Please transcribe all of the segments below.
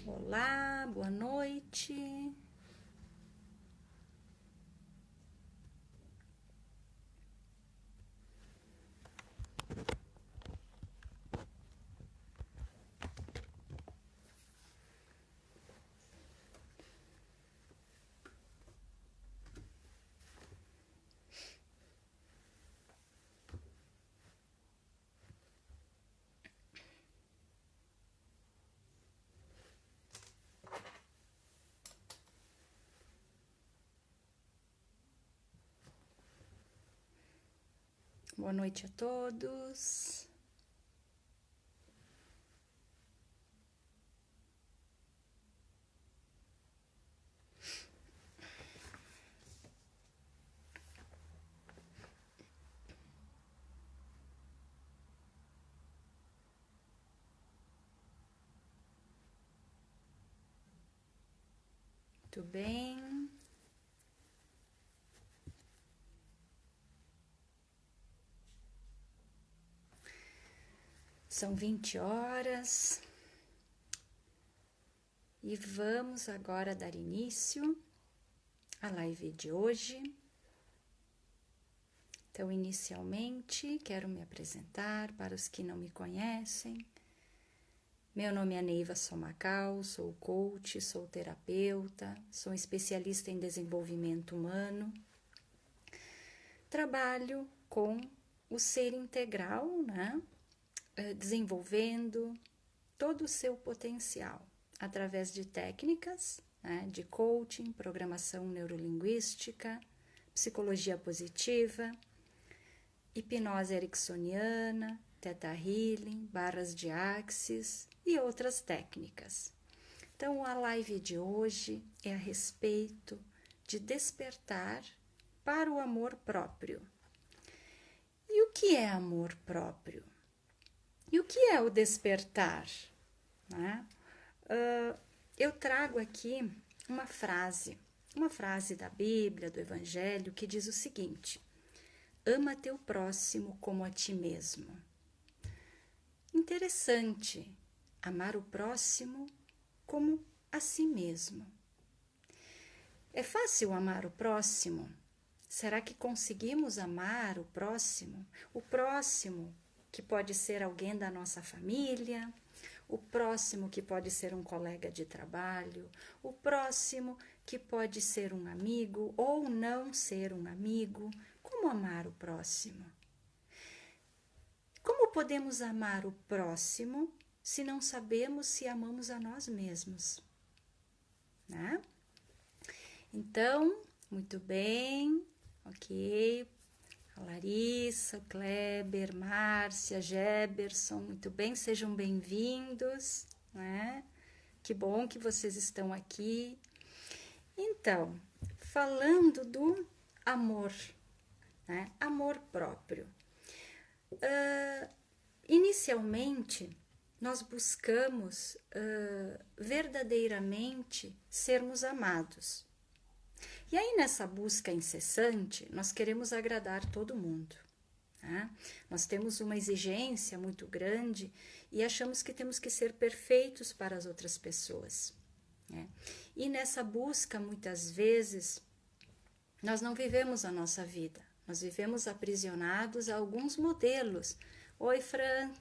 Olá, boa noite. Boa noite a todos. Muito bem. São 20 horas e vamos agora dar início à live de hoje. Então, inicialmente, quero me apresentar para os que não me conhecem. Meu nome é Neiva Somacal, sou coach, sou terapeuta, sou especialista em desenvolvimento humano. Trabalho com o ser integral, né? Desenvolvendo todo o seu potencial através de técnicas, né, de coaching, programação neurolinguística, psicologia positiva, hipnose ericksoniana, theta healing, barras de axis e outras técnicas. Então, a live de hoje é a respeito de despertar para o amor próprio. E o que é amor próprio? E o que é o despertar? Né? Eu trago aqui uma frase da Bíblia, do Evangelho, que diz o seguinte: ama teu próximo como a ti mesmo. Interessante, amar o próximo como a si mesmo. É fácil amar o próximo? Será que conseguimos amar o próximo? O próximo que pode ser alguém da nossa família, o próximo que pode ser um colega de trabalho, o próximo que pode ser um amigo ou não ser um amigo. Como amar o próximo? Como podemos amar o próximo se não sabemos se amamos a nós mesmos? Né? Então, muito bem, ok. A Larissa, o Kleber, Márcia, Geberson, muito bem, sejam bem-vindos, né? Que bom que vocês estão aqui. Então, falando do amor, né? Amor próprio. Inicialmente, nós buscamos verdadeiramente sermos amados. E aí, nessa busca incessante, nós queremos agradar todo mundo. Né? Nós temos uma exigência muito grande e achamos que temos que ser perfeitos para as outras pessoas. Né? E nessa busca, muitas vezes, nós não vivemos a nossa vida. Nós vivemos aprisionados a alguns modelos. Oi, Fran,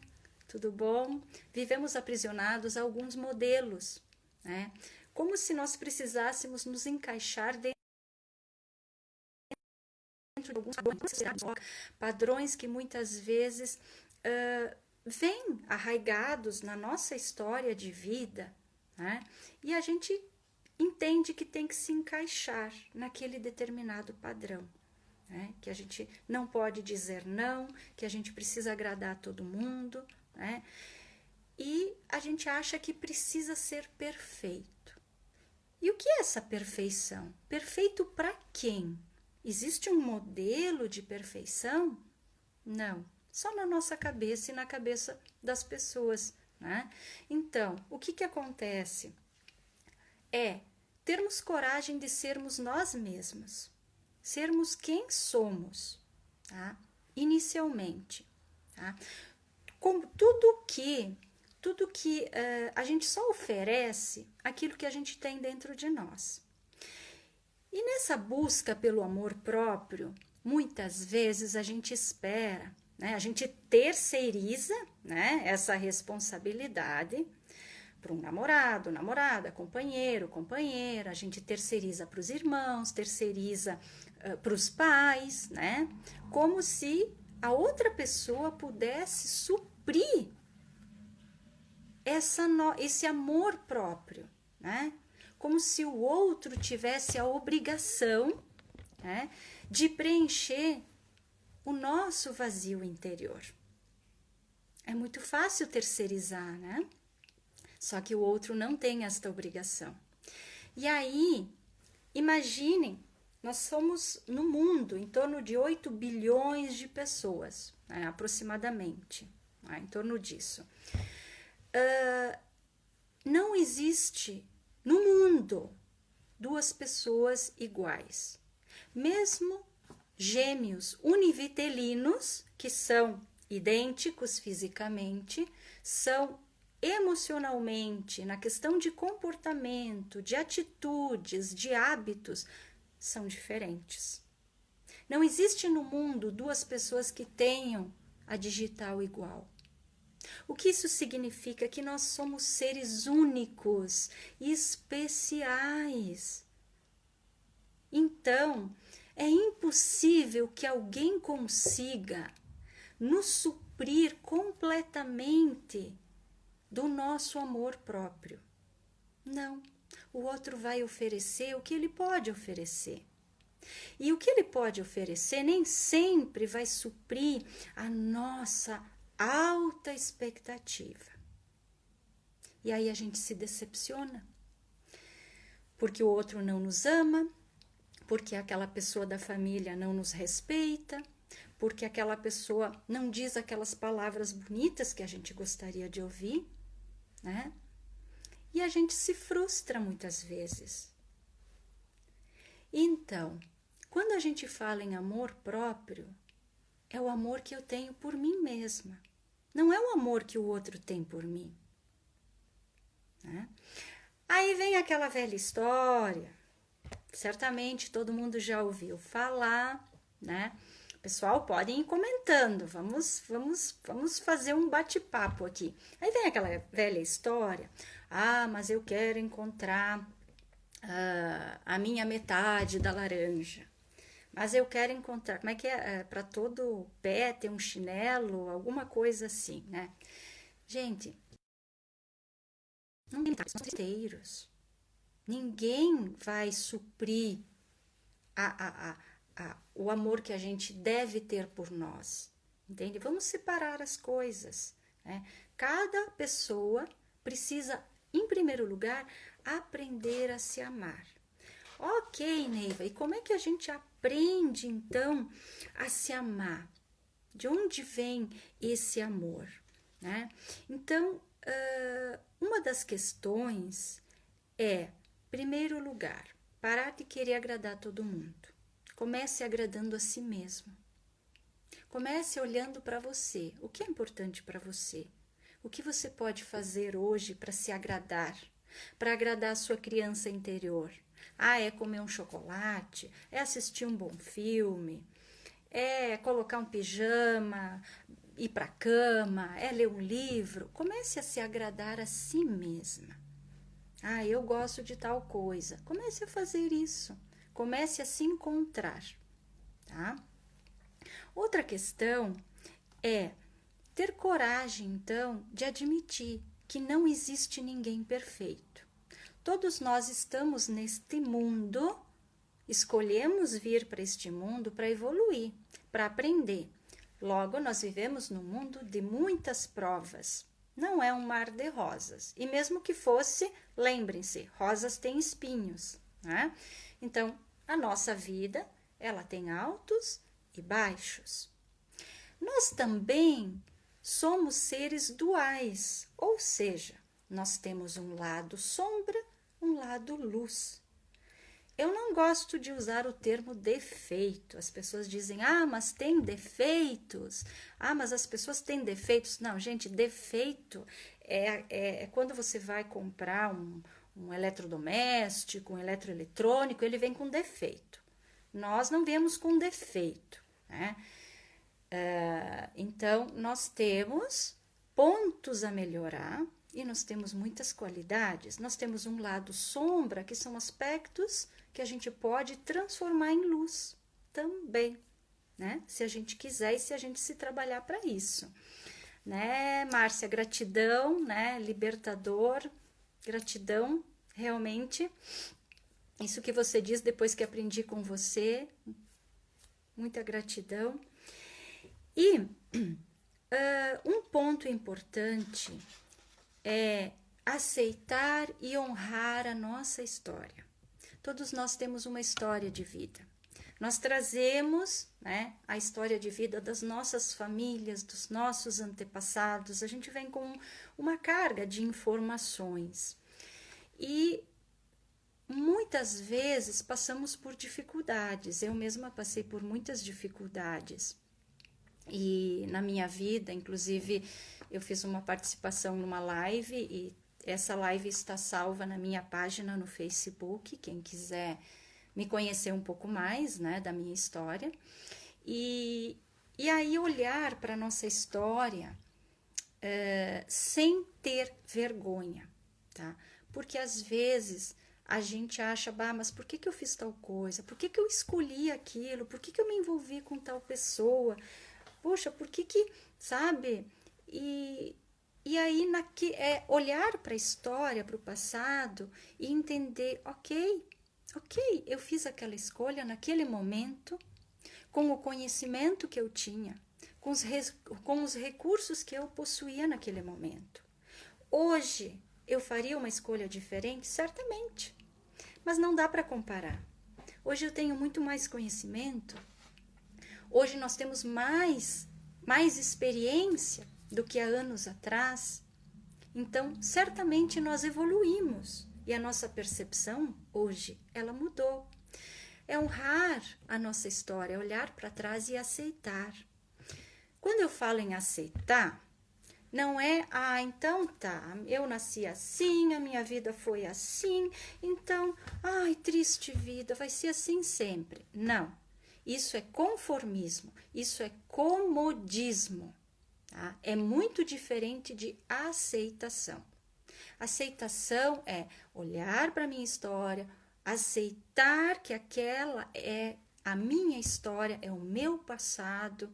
tudo bom? Vivemos aprisionados a alguns modelos. Né? Como se nós precisássemos nos encaixar dentro de alguns padrões que muitas vezes vêm arraigados na nossa história de vida, né? E a gente entende que tem que se encaixar naquele determinado padrão, né? Que a gente não pode dizer não, que a gente precisa agradar a todo mundo, né? E a gente acha que precisa ser perfeito. E o que é essa perfeição? Perfeito para quem? Existe um modelo de perfeição? Não, só na nossa cabeça e na cabeça das pessoas, né? Então, o que acontece? É termos coragem de sermos nós mesmos, sermos quem somos, tá? Inicialmente, tá? Como tudo tudo que a gente só oferece aquilo que a gente tem dentro de nós. E nessa busca pelo amor próprio, muitas vezes a gente espera, né? A gente terceiriza, né, essa responsabilidade para um namorado, namorada, companheiro, companheira, a gente terceiriza para os irmãos, terceiriza para os pais, né? Como se a outra pessoa pudesse suprir esse amor próprio, né? Como se o outro tivesse a obrigação, né, de preencher o nosso vazio interior. É muito fácil terceirizar, né? Só que o outro não tem esta obrigação. E aí, imaginem, nós somos no mundo em torno de 8 bilhões de pessoas, né, aproximadamente, né, em torno disso. Não existe no mundo duas pessoas iguais. Mesmo gêmeos univitelinos, que são idênticos fisicamente, são emocionalmente, na questão de comportamento, de atitudes, de hábitos, são diferentes. Não existe no mundo duas pessoas que tenham a digital igual. O que isso significa? Que nós somos seres únicos e especiais. Então, é impossível que alguém consiga nos suprir completamente do nosso amor próprio. Não, o outro vai oferecer o que ele pode oferecer. E o que ele pode oferecer nem sempre vai suprir a nossa alta expectativa. E aí a gente se decepciona, porque o outro não nos ama, porque aquela pessoa da família não nos respeita, porque aquela pessoa não diz aquelas palavras bonitas que a gente gostaria de ouvir, né? E a gente se frustra muitas vezes. Então, quando a gente fala em amor próprio, é o amor que eu tenho por mim mesma. Não é o amor que o outro tem por mim, né? Aí vem aquela velha história, certamente todo mundo já ouviu falar, né? Pessoal, podem ir comentando, vamos fazer um bate-papo aqui. Aí vem aquela velha história, mas eu quero encontrar a minha metade da laranja. Mas eu quero encontrar, como é que é? Para todo pé ter um chinelo, alguma coisa assim, né? Gente, não tem metade, são inteiros. Ninguém vai suprir o amor que a gente deve ter por nós, entende? Vamos separar as coisas, né? Cada pessoa precisa, em primeiro lugar, aprender a se amar. Ok, Neiva, e como é que a gente aprende, então, a se amar? De onde vem esse amor, né? Então, uma das questões é, primeiro lugar, parar de querer agradar todo mundo. Comece agradando a si mesmo. Comece olhando para você. O que é importante para você? O que você pode fazer hoje para se agradar? Para agradar a sua criança interior? É comer um chocolate? É assistir um bom filme? É colocar um pijama? Ir para a cama? É ler um livro? Comece a se agradar a si mesma. Eu gosto de tal coisa. Comece a fazer isso. Comece a se encontrar, tá? Outra questão é ter coragem, então, de admitir que não existe ninguém perfeito. Todos nós estamos neste mundo, escolhemos vir para este mundo para evoluir, para aprender. Logo, nós vivemos num mundo de muitas provas. Não é um mar de rosas. E mesmo que fosse, lembrem-se, rosas têm espinhos, né? Então, a nossa vida, ela tem altos e baixos. Nós também somos seres duais, ou seja, nós temos um lado sombra, um lado luz. Eu não gosto de usar o termo defeito. As pessoas dizem, mas tem defeitos. Mas as pessoas têm defeitos. Não, gente, defeito É quando você vai comprar um eletrodoméstico, um eletroeletrônico, ele vem com defeito. Nós não viemos com defeito, né? Então, nós temos pontos a melhorar e nós temos muitas qualidades. Nós temos um lado sombra, que são aspectos que a gente pode transformar em luz também, né? Se a gente quiser e se a gente se trabalhar para isso. Né, Márcia? Gratidão, né? Libertador, gratidão, realmente. Isso que você diz depois que aprendi com você, muita gratidão. E um ponto importante é aceitar e honrar a nossa história. Todos nós temos uma história de vida. Nós trazemos, né, a história de vida das nossas famílias, dos nossos antepassados. A gente vem com uma carga de informações. E muitas vezes passamos por dificuldades. Eu mesma passei por muitas dificuldades. E na minha vida, inclusive, eu fiz uma participação numa live e essa live está salva na minha página no Facebook, quem quiser me conhecer um pouco mais, né, da minha história. E aí olhar para a nossa história sem ter vergonha, tá? Porque às vezes a gente acha, mas por que eu fiz tal coisa? Por que eu escolhi aquilo? Por que eu me envolvi com tal pessoa? Poxa, por que, sabe? E aí olhar para a história, para o passado e entender, ok, eu fiz aquela escolha naquele momento, com o conhecimento que eu tinha, com os recursos que eu possuía naquele momento. Hoje, eu faria uma escolha diferente? Certamente, mas não dá para comparar. Hoje eu tenho muito mais conhecimento. Hoje nós temos mais experiência do que há anos atrás. Então, certamente nós evoluímos e a nossa percepção hoje, ela mudou. É honrar a nossa história, olhar para trás e aceitar. Quando eu falo em aceitar, não é, então tá, eu nasci assim, a minha vida foi assim, então, triste vida, vai ser assim sempre. Não. Isso é conformismo, isso é comodismo, tá? É muito diferente de aceitação. Aceitação é olhar para a minha história, aceitar que aquela é a minha história, é o meu passado,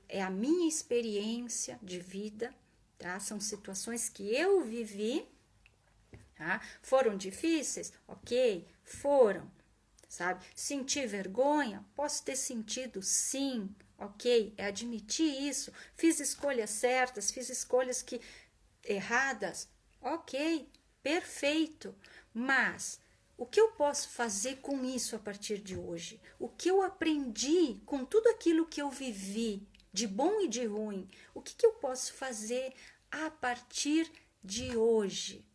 é a minha experiência de vida, tá? São situações que eu vivi, tá? Foram difíceis? Ok, foram. Sabe? Sentir vergonha? Posso ter sentido, sim, ok, é admitir isso. Fiz escolhas certas, fiz escolhas erradas, ok, perfeito. Mas o que eu posso fazer com isso a partir de hoje? O que eu aprendi com tudo aquilo que eu vivi, de bom e de ruim? O que eu posso fazer a partir de hoje,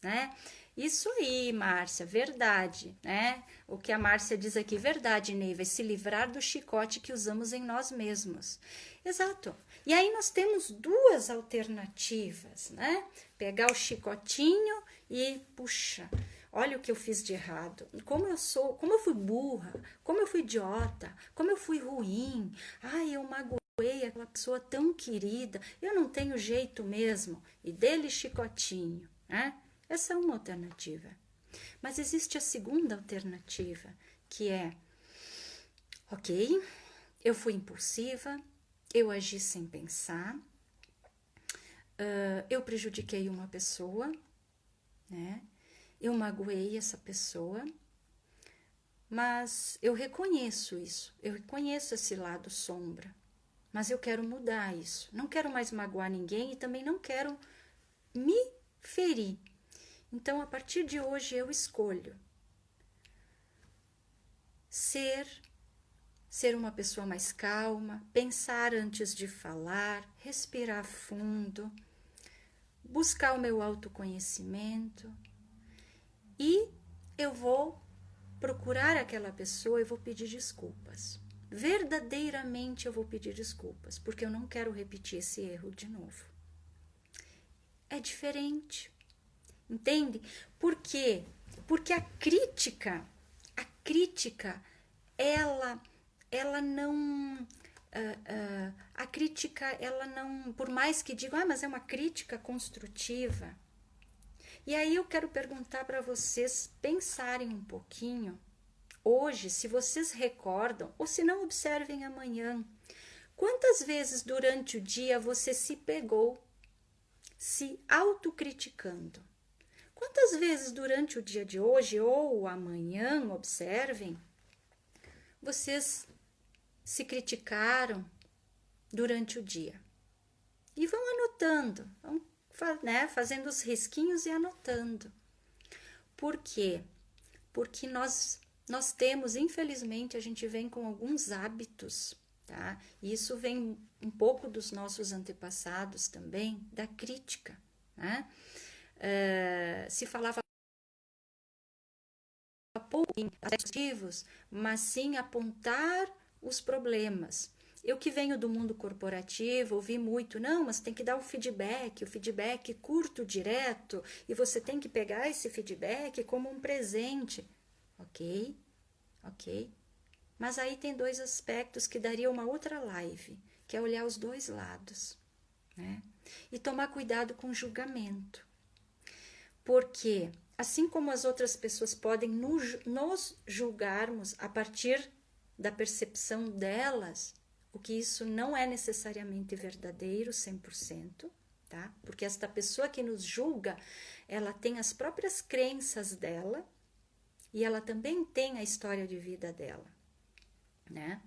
né? Isso aí, Márcia, verdade, né? O que a Márcia diz aqui, verdade, Neiva, é se livrar do chicote que usamos em nós mesmos. Exato. E aí nós temos duas alternativas, né? Pegar o chicotinho e, puxa, olha o que eu fiz de errado. Como eu fui burra, como eu fui idiota, como eu fui ruim. Eu magoei aquela pessoa tão querida, eu não tenho jeito mesmo. E dele chicotinho, né? Essa é uma alternativa. Mas existe a segunda alternativa, que é, ok, eu fui impulsiva, eu agi sem pensar, eu prejudiquei uma pessoa, né? Eu magoei essa pessoa, mas eu reconheço isso, eu reconheço esse lado sombra, mas eu quero mudar isso. Não quero mais magoar ninguém e também não quero me ferir. Então, a partir de hoje, eu escolho ser uma pessoa mais calma, pensar antes de falar, respirar fundo, buscar o meu autoconhecimento e eu vou procurar aquela pessoa e vou pedir desculpas. Verdadeiramente eu vou pedir desculpas, porque eu não quero repetir esse erro de novo. é diferente. Entende? Por quê? Porque a crítica, ela não, a crítica, ela não, por mais que diga, mas é uma crítica construtiva. E aí eu quero perguntar para vocês pensarem um pouquinho, hoje, se vocês recordam, ou se não, observem amanhã, quantas vezes durante o dia você se pegou se autocriticando? Quantas vezes durante o dia de hoje ou amanhã, observem, vocês se criticaram durante o dia? E vão anotando, vão, fazendo os risquinhos e anotando. Por quê? Porque nós temos, infelizmente, a gente vem com alguns hábitos, tá? E isso vem um pouco dos nossos antepassados também, da crítica, né? Se falava pouco em aspectos, mas sim apontar os problemas. Eu que venho do mundo corporativo, ouvi muito, não, mas tem que dar o feedback curto, direto, e você tem que pegar esse feedback como um presente. Ok. Mas aí tem dois aspectos que daria uma outra live, que é olhar os dois lados, né? E tomar cuidado com o julgamento. Porque, assim como as outras pessoas podem nos julgarmos a partir da percepção delas, o que isso não é necessariamente verdadeiro 100%, tá? Porque esta pessoa que nos julga, ela tem as próprias crenças dela e ela também tem a história de vida dela, né?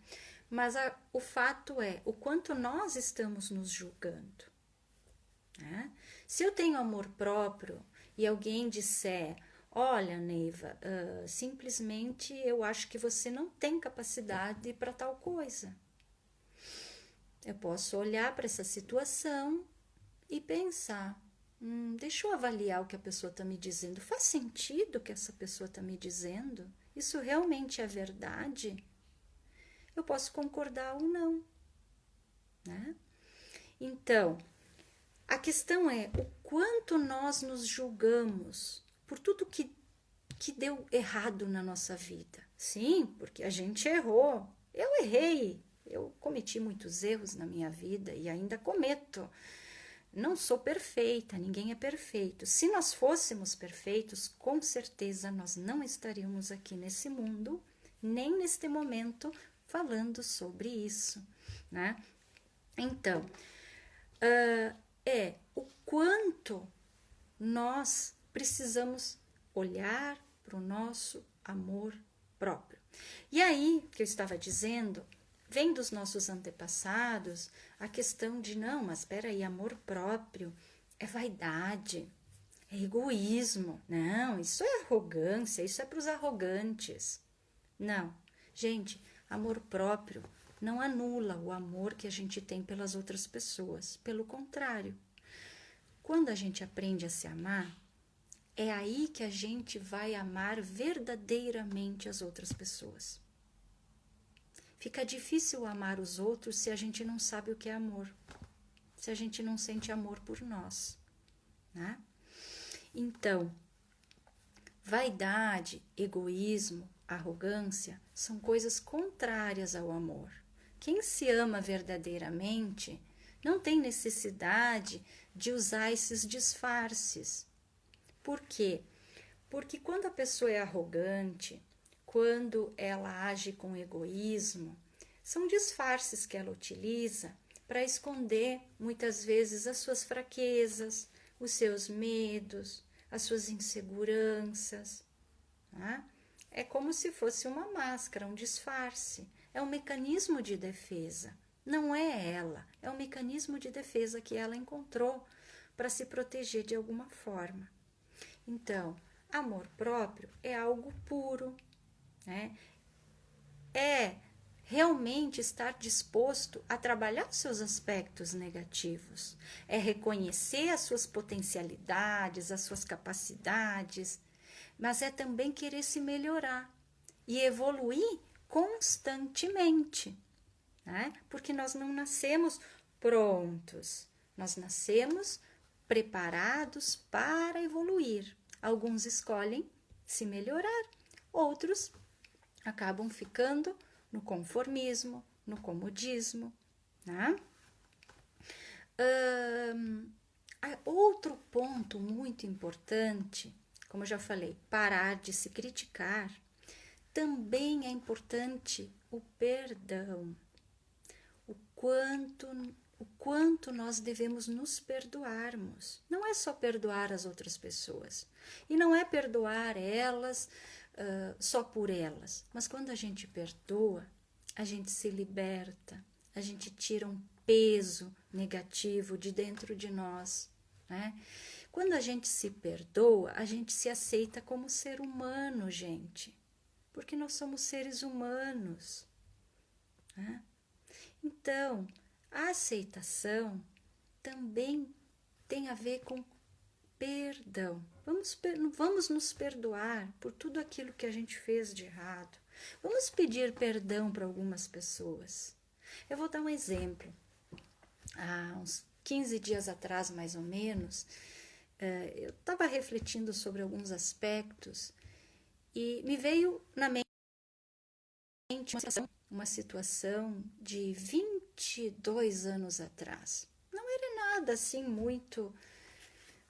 Mas o fato é o quanto nós estamos nos julgando, né? Se eu tenho amor próprio e alguém disser, olha, Neiva, simplesmente eu acho que você não tem capacidade para tal coisa. Eu posso olhar para essa situação e pensar, deixa eu avaliar o que a pessoa está me dizendo. Faz sentido o que essa pessoa está me dizendo? Isso realmente é verdade? Eu posso concordar ou não, né? Então, a questão é o quanto nós nos julgamos por tudo que deu errado na nossa vida. Sim, porque a gente errou. Eu errei. Eu cometi muitos erros na minha vida e ainda cometo. Não sou perfeita, ninguém é perfeito. Se nós fôssemos perfeitos, com certeza nós não estaríamos aqui nesse mundo, nem neste momento, falando sobre isso, né? Então, o quanto nós precisamos olhar para o nosso amor próprio. E aí, que eu estava dizendo, vem dos nossos antepassados a questão de, não, mas espera aí, amor próprio é vaidade, é egoísmo. Não, isso é arrogância, isso é para os arrogantes. Não, gente, amor próprio não anula o amor que a gente tem pelas outras pessoas. Pelo contrário, quando a gente aprende a se amar, é aí que a gente vai amar verdadeiramente as outras pessoas. Fica difícil amar os outros se a gente não sabe o que é amor, se a gente não sente amor por nós, né? Então, vaidade, egoísmo, arrogância são coisas contrárias ao amor. Quem se ama verdadeiramente não tem necessidade de usar esses disfarces. Por quê? Porque quando a pessoa é arrogante, quando ela age com egoísmo, são disfarces que ela utiliza para esconder muitas vezes as suas fraquezas, os seus medos, as suas inseguranças. Né? É como se fosse uma máscara, um disfarce. É um mecanismo de defesa. Não é ela, é um mecanismo de defesa que ela encontrou para se proteger de alguma forma. Então, amor próprio é algo puro, né? É realmente estar disposto a trabalhar os seus aspectos negativos, é reconhecer as suas potencialidades, as suas capacidades, mas é também querer se melhorar e evoluir constantemente, né? Porque nós não nascemos prontos, nós nascemos preparados para evoluir. Alguns escolhem se melhorar, outros acabam ficando no conformismo, no comodismo, né? Outro ponto muito importante, como eu já falei, parar de se criticar. Também é importante o perdão, o quanto nós devemos nos perdoarmos. Não é só perdoar as outras pessoas, e não é perdoar elas só por elas, mas quando a gente perdoa, a gente se liberta, a gente tira um peso negativo de dentro de nós, né? Quando a gente se perdoa, a gente se aceita como ser humano, gente, porque nós somos seres humanos, né? Então, a aceitação também tem a ver com perdão. Vamos nos perdoar por tudo aquilo que a gente fez de errado. Vamos pedir perdão para algumas pessoas. Eu vou dar um exemplo. Há uns 15 dias atrás, mais ou menos, eu estava refletindo sobre alguns aspectos e me veio na mente uma situação de 22 anos atrás. Não era nada assim muito,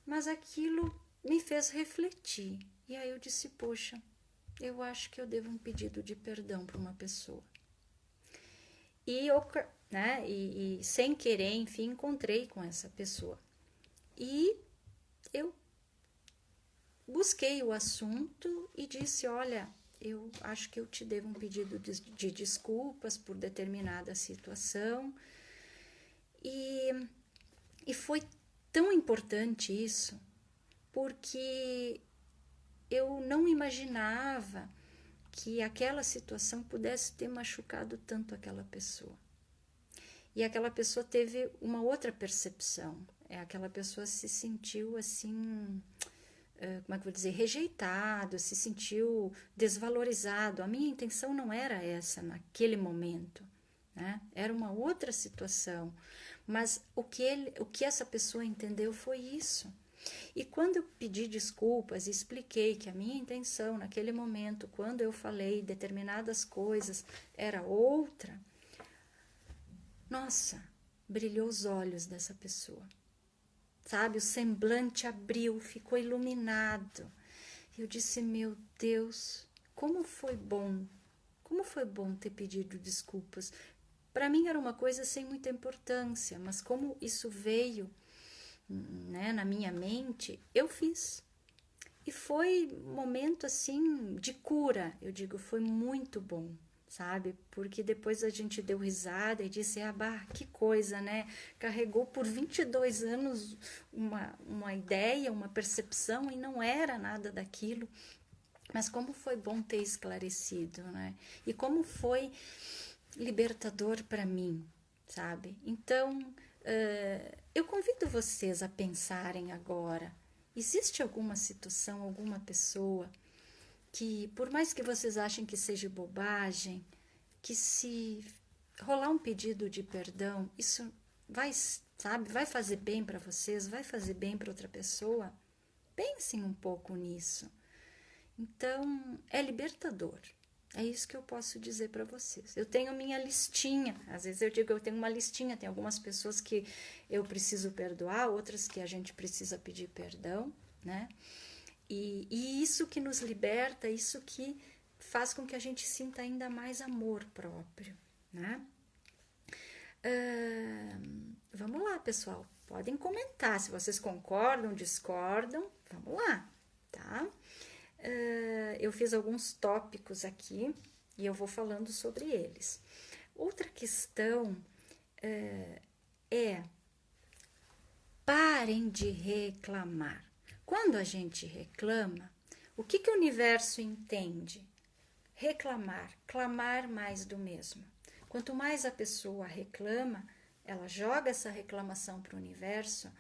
mas aquilo me fez refletir. E aí eu disse, poxa, eu acho que eu devo um pedido de perdão para uma pessoa. E sem querer, enfim, encontrei com essa pessoa. E eu busquei o assunto e disse, olha, eu acho que eu te devo um pedido de desculpas por determinada situação. E foi tão importante isso, porque eu não imaginava que aquela situação pudesse ter machucado tanto aquela pessoa. E aquela pessoa teve uma outra percepção. Aquela pessoa se sentiu assim, como é que eu vou dizer, rejeitado, se sentiu desvalorizado. A minha intenção não era essa naquele momento, né? Era uma outra situação. Mas o que essa pessoa entendeu foi isso. E quando eu pedi desculpas e expliquei que a minha intenção naquele momento, quando eu falei determinadas coisas, era outra, nossa, brilhou os olhos dessa pessoa. Sabe, o semblante abriu, ficou iluminado. Eu disse, meu Deus, como foi bom ter pedido desculpas. Para mim era uma coisa sem muita importância, mas como isso veio, né, na minha mente, eu fiz. E foi um momento assim de cura, eu digo, foi muito bom, sabe? Porque depois a gente deu risada e disse, que coisa, né? Carregou por 22 anos uma ideia, uma percepção e não era nada daquilo. Mas como foi bom ter esclarecido, né? E como foi libertador para mim, sabe? Então, eu convido vocês a pensarem agora. Existe alguma situação, alguma pessoa que, por mais que vocês achem que seja bobagem, que se rolar um pedido de perdão, isso vai, sabe, vai fazer bem para vocês, vai fazer bem para outra pessoa? Pensem um pouco nisso. Então, é libertador. É isso que eu posso dizer para vocês. Eu tenho minha listinha. Às vezes eu digo, eu tenho uma listinha. Tem algumas pessoas que eu preciso perdoar, outras que a gente precisa pedir perdão, né? E isso que nos liberta, isso que faz com que a gente sinta ainda mais amor próprio, né? Vamos lá, pessoal. Podem comentar se vocês concordam, discordam. Vamos lá, tá? Eu fiz alguns tópicos aqui e eu vou falando sobre eles. Outra questão é parem de reclamar. Quando a gente reclama, o que o universo entende? Reclamar, clamar mais do mesmo. Quanto mais a pessoa reclama, ela joga essa reclamação para o universo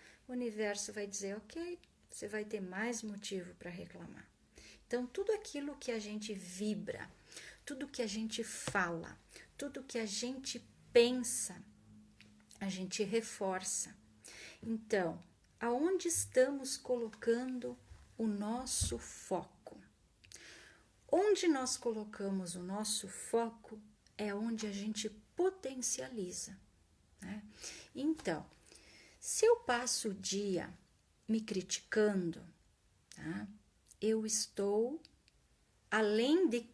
vai dizer, ok, você vai ter mais motivo para reclamar. Então, tudo aquilo que a gente vibra, tudo que a gente fala, tudo que a gente pensa, a gente reforça. Então, aonde estamos colocando o nosso foco. Onde nós colocamos o nosso foco é onde a gente potencializa, né? Então, se eu passo o dia me criticando, tá? Eu estou, além de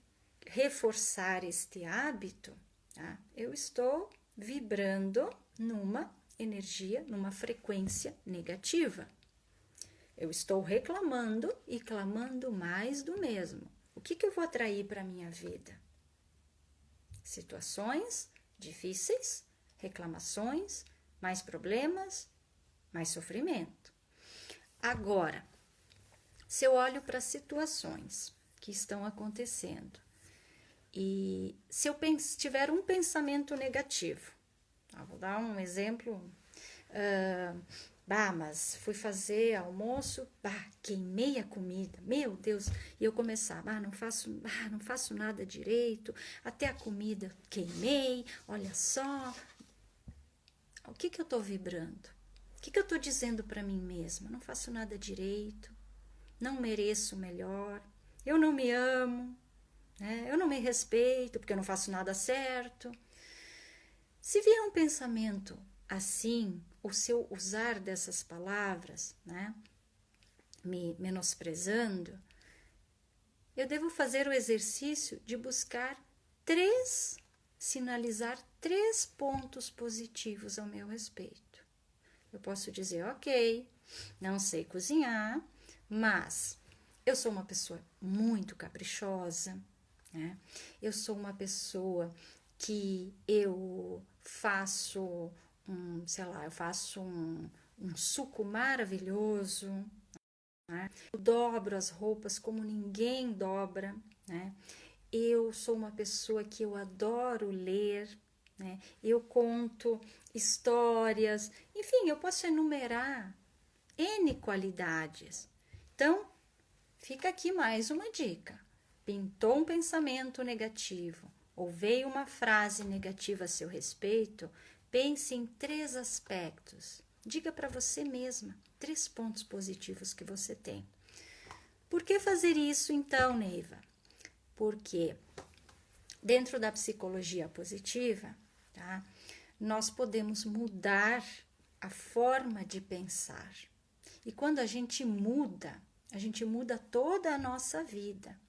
reforçar este hábito, tá? Eu estou vibrando numa energia, numa frequência negativa. Eu estou reclamando e clamando mais do mesmo. O que eu vou atrair para a minha vida? Situações difíceis, reclamações, mais problemas, mais sofrimento. Agora, se eu olho para as situações que estão acontecendo e se eu tiver um pensamento negativo, vou dar um exemplo, mas fui fazer almoço, queimei a comida, meu Deus, e eu começar, não faço nada direito, até a comida queimei, olha só. O que eu estou vibrando? O que eu estou dizendo para mim mesma? Não faço nada direito, não mereço o melhor, eu não me amo, né? Eu não me respeito porque eu não faço nada certo. Se vier um pensamento assim, ou se eu usar dessas palavras, né, me menosprezando, eu devo fazer o exercício de buscar sinalizar 3 pontos positivos ao meu respeito. Eu posso dizer, ok, não sei cozinhar, mas eu sou uma pessoa muito caprichosa, né? Eu sou uma pessoa que eu faço um suco maravilhoso, né? Eu dobro as roupas como ninguém dobra, né? Eu sou uma pessoa que eu adoro ler, né? Eu conto histórias, enfim, eu posso enumerar N qualidades. Então, fica aqui mais uma dica. Pintou um pensamento negativo ou veio uma frase negativa a seu respeito, pense em 3 aspectos. Diga para você mesma 3 pontos positivos que você tem. Por que fazer isso então, Neiva? Porque dentro da psicologia positiva, tá, nós podemos mudar a forma de pensar. E quando a gente muda toda a nossa vida.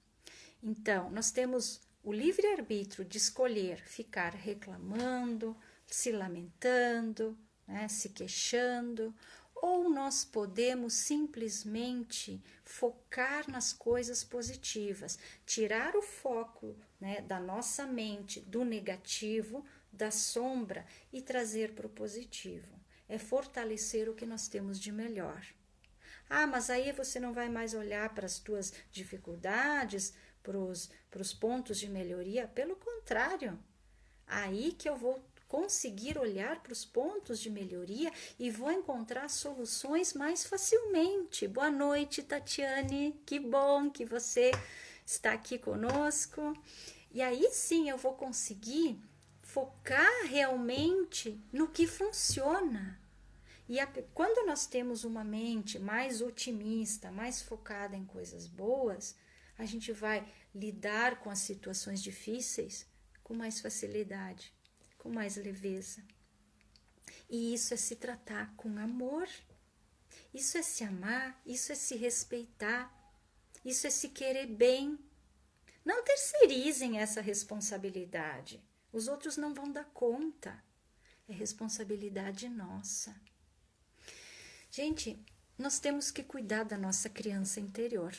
Então, nós temos o livre-arbítrio de escolher ficar reclamando, se lamentando, né, se queixando, ou nós podemos simplesmente focar nas coisas positivas, tirar o foco, né, da nossa mente do negativo, da sombra e trazer para o positivo. É fortalecer o que nós temos de melhor. Mas aí você não vai mais olhar para as tuas dificuldades, para os pontos de melhoria. Pelo contrário, aí que eu vou conseguir olhar para os pontos de melhoria e vou encontrar soluções mais facilmente. Boa noite, Tatiane. Que bom que você está aqui conosco. E aí sim eu vou conseguir focar realmente no que funciona. E quando nós temos uma mente mais otimista, mais focada em coisas boas, a gente vai lidar com as situações difíceis com mais facilidade, com mais leveza. E isso é se tratar com amor, isso é se amar, isso é se respeitar, isso é se querer bem. Não terceirizem essa responsabilidade, os outros não vão dar conta, é responsabilidade nossa. Gente, nós temos que cuidar da nossa criança interior.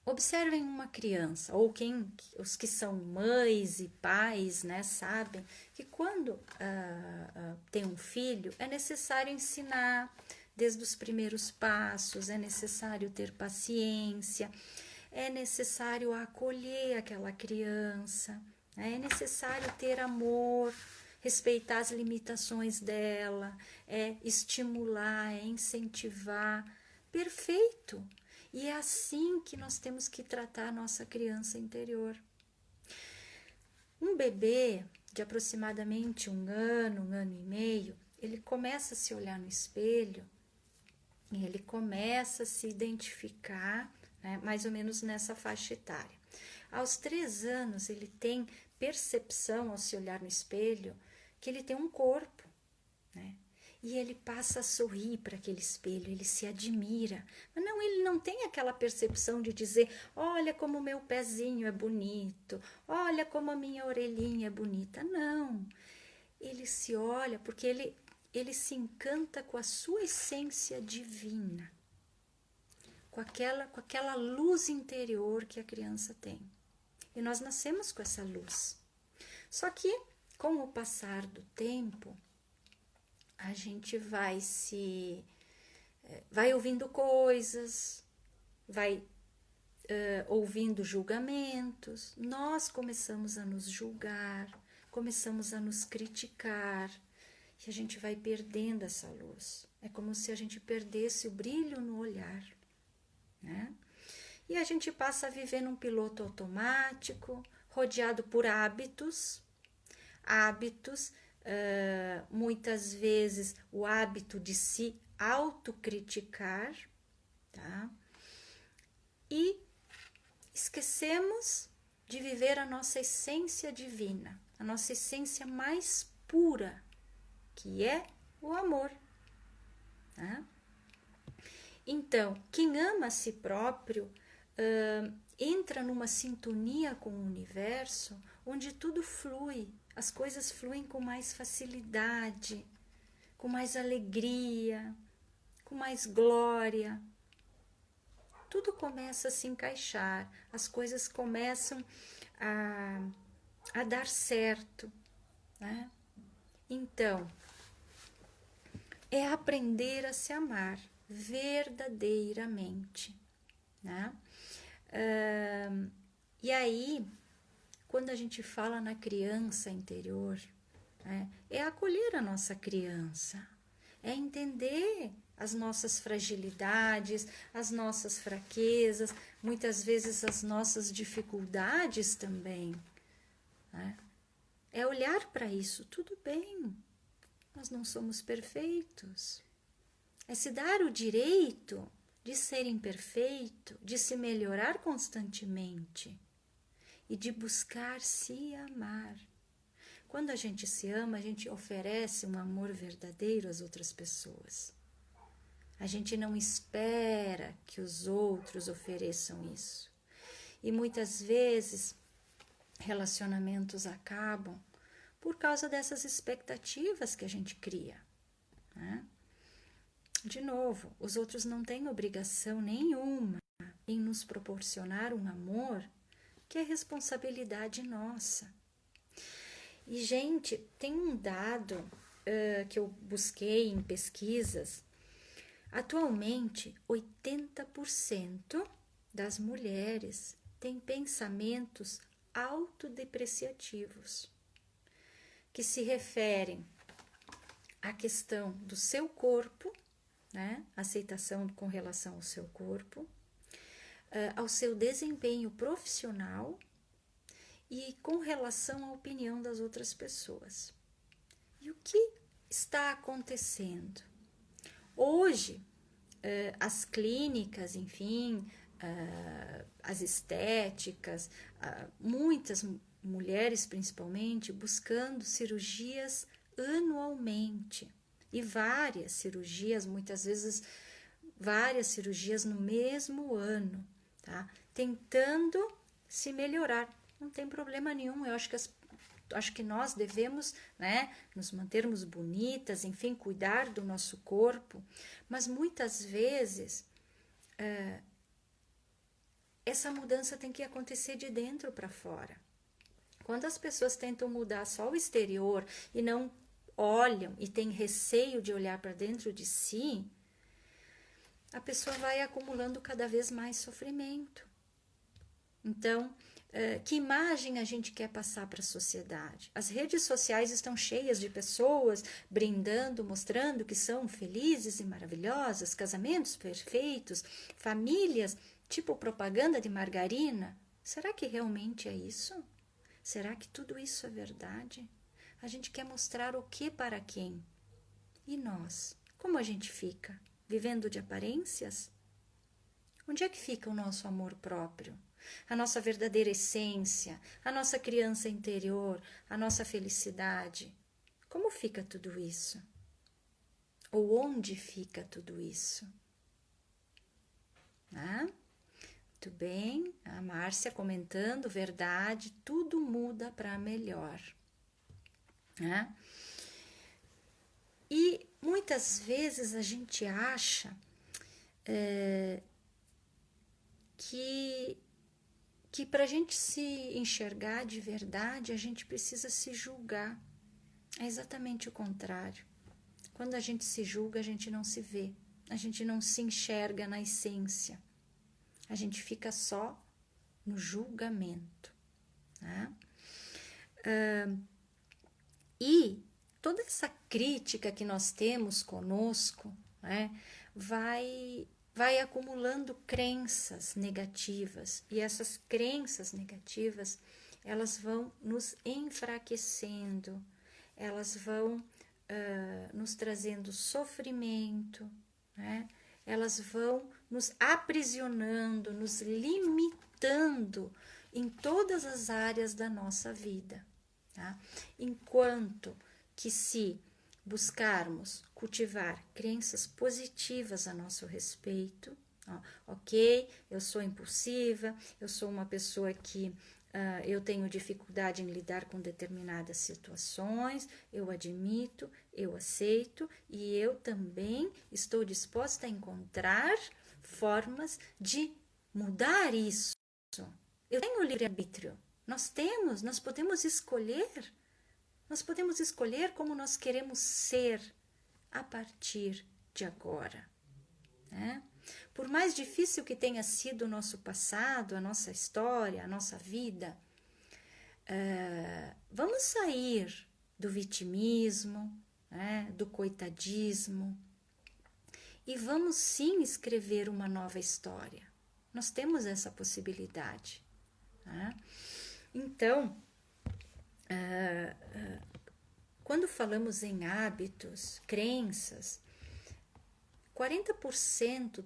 Observem uma criança, ou os que são mães e pais, né, sabem que quando tem um filho, é necessário ensinar desde os primeiros passos, é necessário ter paciência, é necessário acolher aquela criança, né, é necessário ter amor, respeitar as limitações dela, é estimular, é incentivar. Perfeito! E é assim que nós temos que tratar a nossa criança interior. Um bebê de aproximadamente 1 ano, 1 ano e meio, ele começa a se olhar no espelho e ele começa a se identificar, né, mais ou menos nessa faixa etária. Aos 3 anos, ele tem percepção, ao se olhar no espelho, que ele tem um corpo, né? E ele passa a sorrir para aquele espelho, ele se admira. Mas não, ele não tem aquela percepção de dizer, olha como o meu pezinho é bonito, olha como a minha orelhinha é bonita. Não, ele se olha porque ele se encanta com a sua essência divina, com aquela luz interior que a criança tem. E nós nascemos com essa luz. Só que, com o passar do tempo, a gente vai ouvindo coisas, vai ouvindo julgamentos, nós começamos a nos julgar, começamos a nos criticar, e a gente vai perdendo essa luz. É como se a gente perdesse o brilho no olhar, né? E a gente passa a viver num piloto automático, rodeado por hábitos, muitas vezes o hábito de se autocriticar, tá? E esquecemos de viver a nossa essência divina, a nossa essência mais pura, que é o amor, tá? Então, quem ama a si próprio entra numa sintonia com o universo, onde tudo flui, as coisas fluem com mais facilidade, com mais alegria, com mais glória. Tudo começa a se encaixar, as coisas começam a dar certo, né? Então, é aprender a se amar verdadeiramente, né? E aí, quando a gente fala na criança interior, né, é acolher a nossa criança, é entender as nossas fragilidades, as nossas fraquezas, muitas vezes as nossas dificuldades também, né? É olhar para isso, tudo bem, nós não somos perfeitos, é se dar o direito de ser imperfeito, de se melhorar constantemente e de buscar se amar. Quando a gente se ama, a gente oferece um amor verdadeiro às outras pessoas. A gente não espera que os outros ofereçam isso. E muitas vezes relacionamentos acabam por causa dessas expectativas que a gente cria, né? De novo, os outros não têm obrigação nenhuma em nos proporcionar um amor que é responsabilidade nossa. E, gente, tem um dado que eu busquei em pesquisas. Atualmente, 80% das mulheres têm pensamentos autodepreciativos, que se referem à questão do seu corpo, né? Aceitação com relação ao seu corpo, ao seu desempenho profissional e com relação à opinião das outras pessoas. E o que está acontecendo? Hoje, as clínicas, enfim, as estéticas, muitas mulheres principalmente, buscando cirurgias anualmente. E várias cirurgias, muitas vezes várias cirurgias no mesmo ano, tá? Tentando se melhorar. Não tem problema nenhum, eu acho que nós devemos, né, nos mantermos bonitas, enfim, cuidar do nosso corpo, mas muitas vezes essa mudança tem que acontecer de dentro para fora. Quando as pessoas tentam mudar só o exterior e não olham e têm receio de olhar para dentro de si, a pessoa vai acumulando cada vez mais sofrimento. Então, que imagem a gente quer passar para a sociedade? As redes sociais estão cheias de pessoas brindando, mostrando que são felizes e maravilhosas, casamentos perfeitos, famílias, tipo propaganda de margarina. Será que realmente é isso? Será que tudo isso é verdade? A gente quer mostrar o que para quem? E nós? Como a gente fica? Vivendo de aparências? Onde é que fica o nosso amor próprio? A nossa verdadeira essência, a nossa criança interior, a nossa felicidade? Como fica tudo isso? Ou onde fica tudo isso? Muito bem, a Márcia comentando, verdade, tudo muda para melhor. E muitas vezes a gente acha que para a gente se enxergar de verdade, a gente precisa se julgar. É exatamente o contrário. Quando a gente se julga, a gente não se vê, a gente não se enxerga na essência. A gente fica só no julgamento. E toda essa crítica que nós temos conosco, vai acumulando crenças negativas. E essas crenças negativas, elas vão nos enfraquecendo, elas vão nos trazendo sofrimento, elas vão nos aprisionando, nos limitando em todas as áreas da nossa vida. Enquanto que se buscarmos cultivar crenças positivas a nosso respeito, ok, eu sou impulsiva, eu sou uma pessoa que eu tenho dificuldade em lidar com determinadas situações, eu admito, eu aceito e eu também estou disposta a encontrar formas de mudar isso. Eu tenho livre-arbítrio, nós podemos escolher como nós queremos ser a partir de agora. Por mais difícil que tenha sido o nosso passado, a nossa história, a nossa vida, vamos sair do vitimismo, do coitadismo, e vamos sim escrever uma nova história. Nós temos essa possibilidade. Então, quando falamos em hábitos, crenças, 40%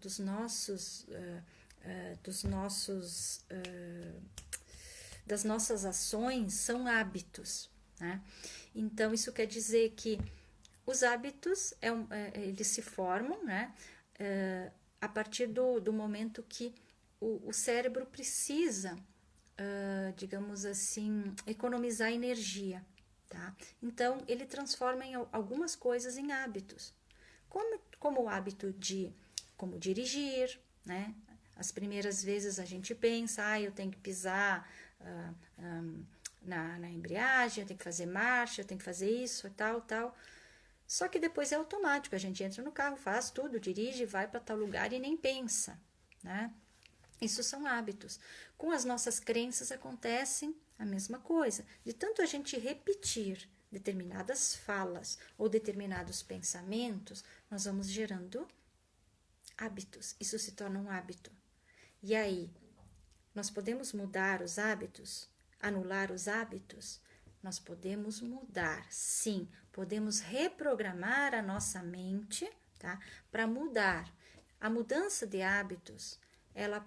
das nossas ações são hábitos. Então, isso quer dizer que os hábitos, eles se formam a partir do momento que o cérebro precisa, digamos assim, economizar energia. Então, ele transforma algumas coisas em hábitos. Como o hábito de como dirigir, As primeiras vezes a gente pensa, eu tenho que pisar na embreagem, eu tenho que fazer marcha, eu tenho que fazer isso, tal. Só que depois é automático, a gente entra no carro, faz tudo, dirige, vai para tal lugar e nem pensa, Isso são hábitos. Com as nossas crenças acontecem a mesma coisa. De tanto a gente repetir determinadas falas ou determinados pensamentos, nós vamos gerando hábitos. Isso se torna um hábito. E aí, nós podemos mudar os hábitos? Anular os hábitos? Nós podemos mudar, sim. Podemos reprogramar a nossa mente, para mudar. A mudança de hábitos, ela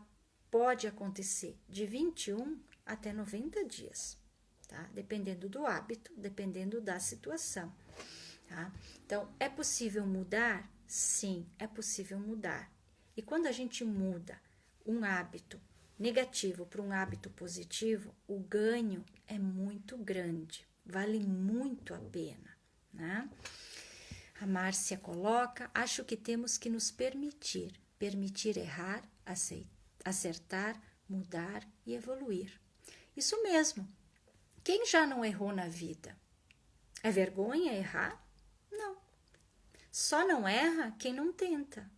pode acontecer de 21 até 90 dias. Dependendo do hábito, dependendo da situação. Então, é possível mudar? Sim, é possível mudar. E quando a gente muda um hábito negativo para um hábito positivo, o ganho é muito grande, vale muito a pena. A Márcia coloca, acho que temos que nos permitir errar, acertar, mudar e evoluir. Isso mesmo. Quem já não errou na vida? É vergonha errar? Não. Só não erra quem não tenta.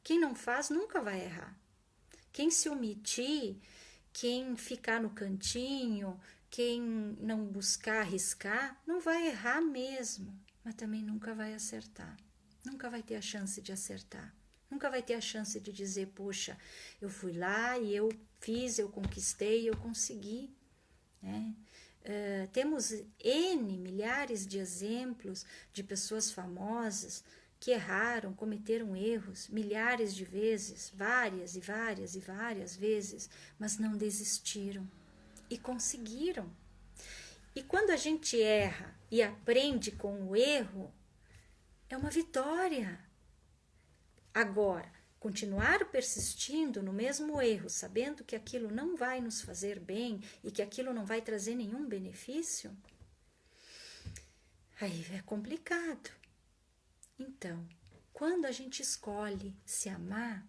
Quem não faz nunca vai errar. Quem se omitir, quem ficar no cantinho, quem não buscar arriscar, não vai errar mesmo, mas também nunca vai acertar. Nunca vai ter a chance de acertar. Nunca vai ter a chance de dizer, poxa, eu fui lá e eu fiz, eu conquistei, eu consegui. temos milhares de exemplos de pessoas famosas que erraram, cometeram erros milhares de vezes, várias e várias e várias vezes, mas não desistiram e conseguiram. E quando a gente erra e aprende com o erro, é uma vitória. Agora, continuar persistindo no mesmo erro, sabendo que aquilo não vai nos fazer bem e que aquilo não vai trazer nenhum benefício, aí é complicado. Então, quando a gente escolhe se amar,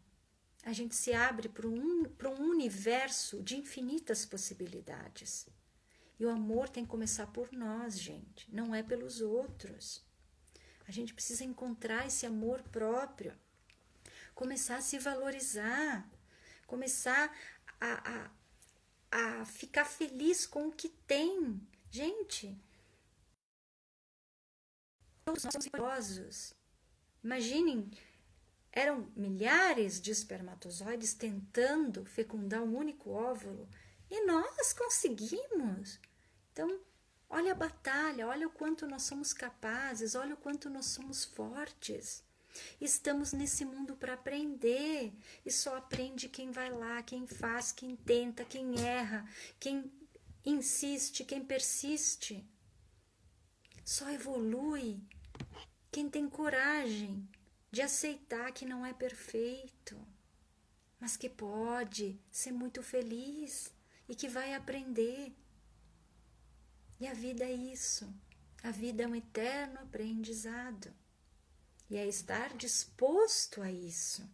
a gente se abre para um universo de infinitas possibilidades. E o amor tem que começar por nós, gente, não é pelos outros. A gente precisa encontrar esse amor próprio, começar a se valorizar, começar a ficar feliz com o que tem. Gente, todos nós somos valiosos. Imaginem, eram milhares de espermatozoides tentando fecundar um único óvulo e nós conseguimos. Então, olha a batalha, olha o quanto nós somos capazes, olha o quanto nós somos fortes. Estamos nesse mundo para aprender e só aprende quem vai lá, quem faz, quem tenta, quem erra, quem insiste, quem persiste. Só evolui quem tem coragem de aceitar que não é perfeito, mas que pode ser muito feliz e que vai aprender. E a vida é isso. A vida é um eterno aprendizado. E é estar disposto a isso.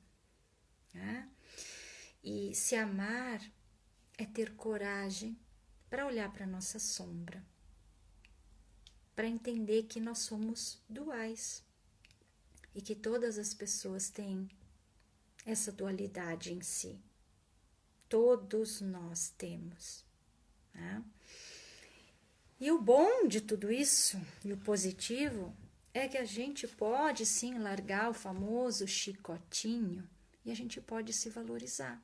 Né? E se amar é ter coragem para olhar para a nossa sombra, para entender que nós somos duais e que todas as pessoas têm essa dualidade em si. Todos nós temos. Né? E o bom de tudo isso, e o positivo, é que a gente pode sim largar o famoso chicotinho e a gente pode se valorizar.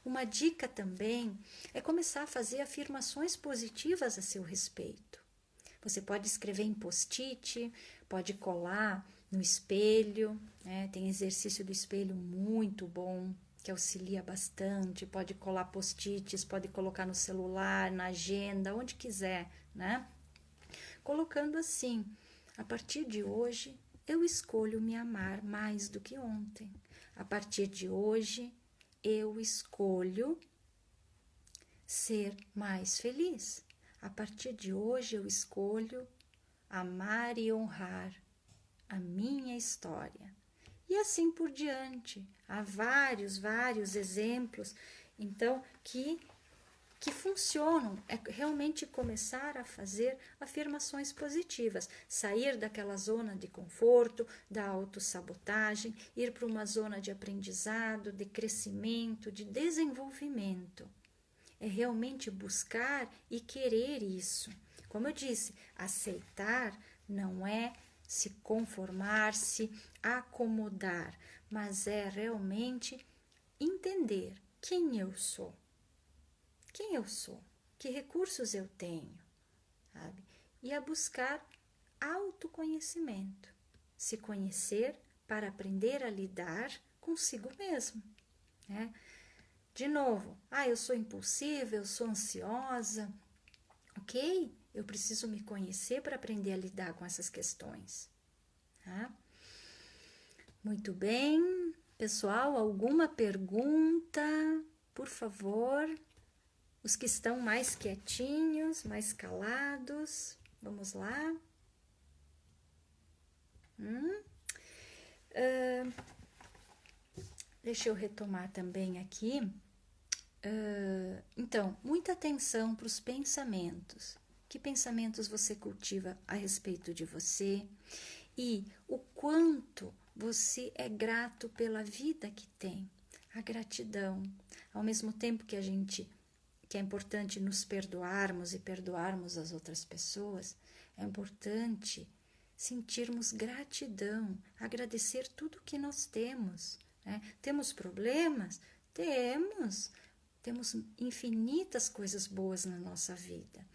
Uma dica também é começar a fazer afirmações positivas a seu respeito. Você pode escrever em post-it, pode colar no espelho, né? Tem exercício do espelho muito bom, que auxilia bastante. Pode colar post-its, pode colocar no celular, na agenda, onde quiser, né? Colocando assim: a partir de hoje, eu escolho me amar mais do que ontem. A partir de hoje, eu escolho ser mais feliz. A partir de hoje, eu escolho amar e honrar a minha história. E assim por diante. Há vários exemplos, então, que funcionam. É realmente começar a fazer afirmações positivas, sair daquela zona de conforto, da autossabotagem, ir para uma zona de aprendizado, de crescimento, de desenvolvimento. É realmente buscar e querer isso. Como eu disse, aceitar não é se conformar, se acomodar, mas é realmente entender quem eu sou. Quem eu sou? Que recursos eu tenho? Sabe? E a buscar autoconhecimento. Se conhecer para aprender a lidar consigo mesmo. Né? De novo, eu sou impulsiva, eu sou ansiosa. Ok, eu preciso me conhecer para aprender a lidar com essas questões. Tá? Muito bem, pessoal, alguma pergunta? Por favor. Os que estão mais quietinhos, mais calados, vamos lá. Deixa eu retomar também aqui. Então, muita atenção para os pensamentos. Que pensamentos você cultiva a respeito de você e o quanto você é grato pela vida que tem. A gratidão. Ao mesmo tempo que é importante nos perdoarmos e perdoarmos as outras pessoas, é importante sentirmos gratidão, agradecer tudo que nós temos. Né? Temos problemas? Temos infinitas coisas boas na nossa vida,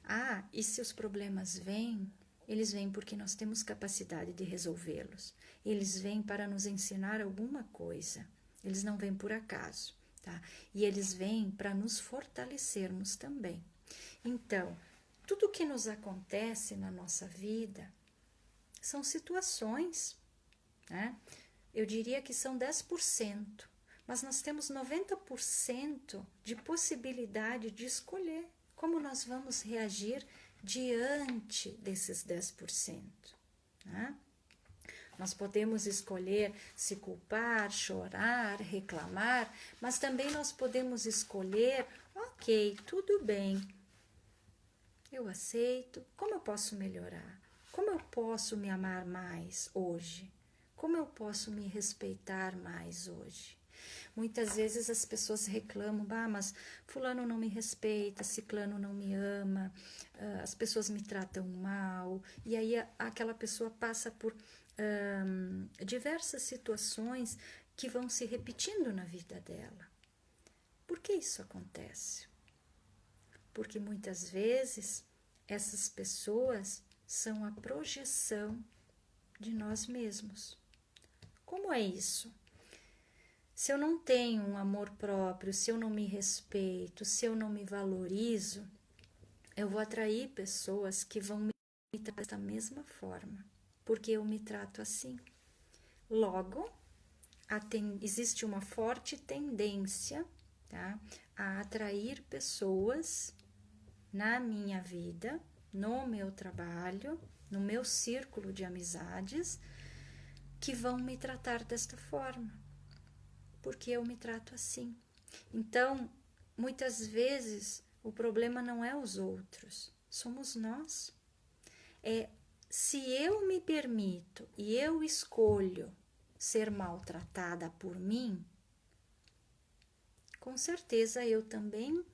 Ah, e se os problemas vêm, eles vêm porque nós temos capacidade de resolvê-los. Eles vêm para nos ensinar alguma coisa. Eles não vêm por acaso, tá? E eles vêm para nos fortalecermos também. Então, tudo que nos acontece na nossa vida são situações, né? Eu diria que são 10%, mas nós temos 90% de possibilidade de escolher como nós vamos reagir diante desses 10%, né? Nós podemos escolher se culpar, chorar, reclamar, mas também nós podemos escolher, ok, tudo bem, eu aceito, como eu posso melhorar? Como eu posso me amar mais hoje? Como eu posso me respeitar mais hoje? Muitas vezes as pessoas reclamam, mas fulano não me respeita, ciclano não me ama, as pessoas me tratam mal, e aí aquela pessoa passa por diversas situações que vão se repetindo na vida dela. Por que isso acontece? Porque muitas vezes essas pessoas são a projeção de nós mesmos. Como é isso? Se eu não tenho um amor próprio, se eu não me respeito, se eu não me valorizo, eu vou atrair pessoas que vão me tratar da mesma forma, porque eu me trato assim. Logo, existe uma forte tendência, tá, a atrair pessoas na minha vida, no meu trabalho, no meu círculo de amizades, que vão me tratar desta forma, porque eu me trato assim. Então, muitas vezes, o problema não é os outros, somos nós. Se eu me permito e eu escolho ser maltratada por mim, com certeza eu também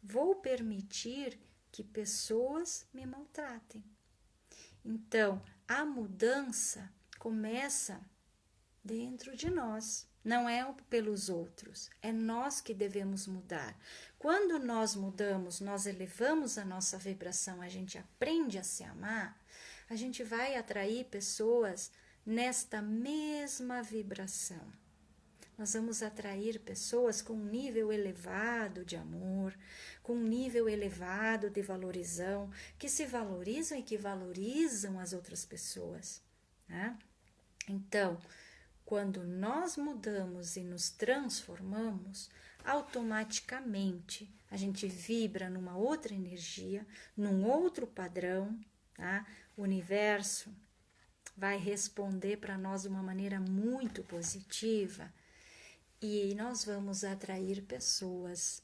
vou permitir que pessoas me maltratem. Então, a mudança começa dentro de nós, não é pelos outros, é nós que devemos mudar. Quando nós mudamos, nós elevamos a nossa vibração, a gente aprende a se amar, a gente vai atrair pessoas nesta mesma vibração. Nós vamos atrair pessoas com um nível elevado de amor, com um nível elevado de valorizão, que se valorizam e que valorizam as outras pessoas, né? Então, quando nós mudamos e nos transformamos, automaticamente a gente vibra numa outra energia, num outro padrão, tá? O universo vai responder para nós de uma maneira muito positiva. E nós vamos atrair pessoas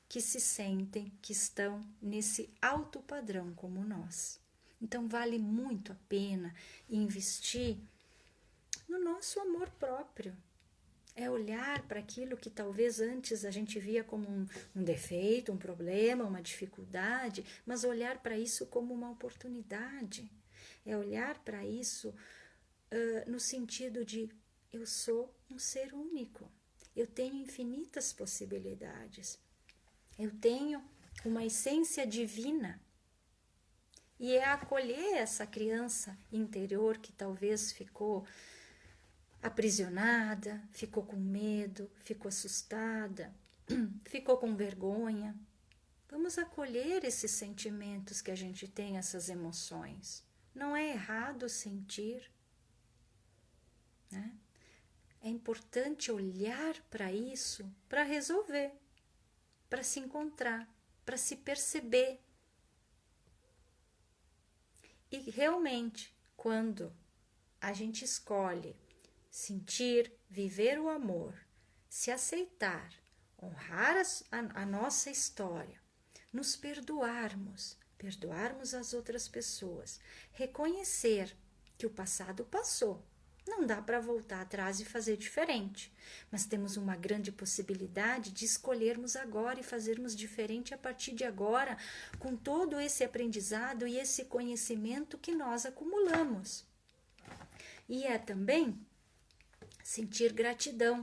que se sentem, que estão nesse alto padrão como nós. Então, vale muito a pena investir no nosso amor próprio. É olhar para aquilo que talvez antes a gente via como um defeito, um problema, uma dificuldade, mas olhar para isso como uma oportunidade. É olhar para isso no sentido de eu sou um ser único. Eu tenho infinitas possibilidades. Eu tenho uma essência divina. E é acolher essa criança interior que talvez ficou aprisionada, ficou com medo, ficou assustada, ficou com vergonha. Vamos acolher esses sentimentos que a gente tem, essas emoções. Não é errado sentir, né? É importante olhar para isso para resolver, para se encontrar, para se perceber. E realmente, quando a gente escolhe sentir, viver o amor, se aceitar, honrar a nossa história, nos perdoarmos as outras pessoas, reconhecer que o passado passou. Não dá para voltar atrás e fazer diferente, mas temos uma grande possibilidade de escolhermos agora e fazermos diferente a partir de agora, com todo esse aprendizado e esse conhecimento que nós acumulamos. E é também sentir gratidão,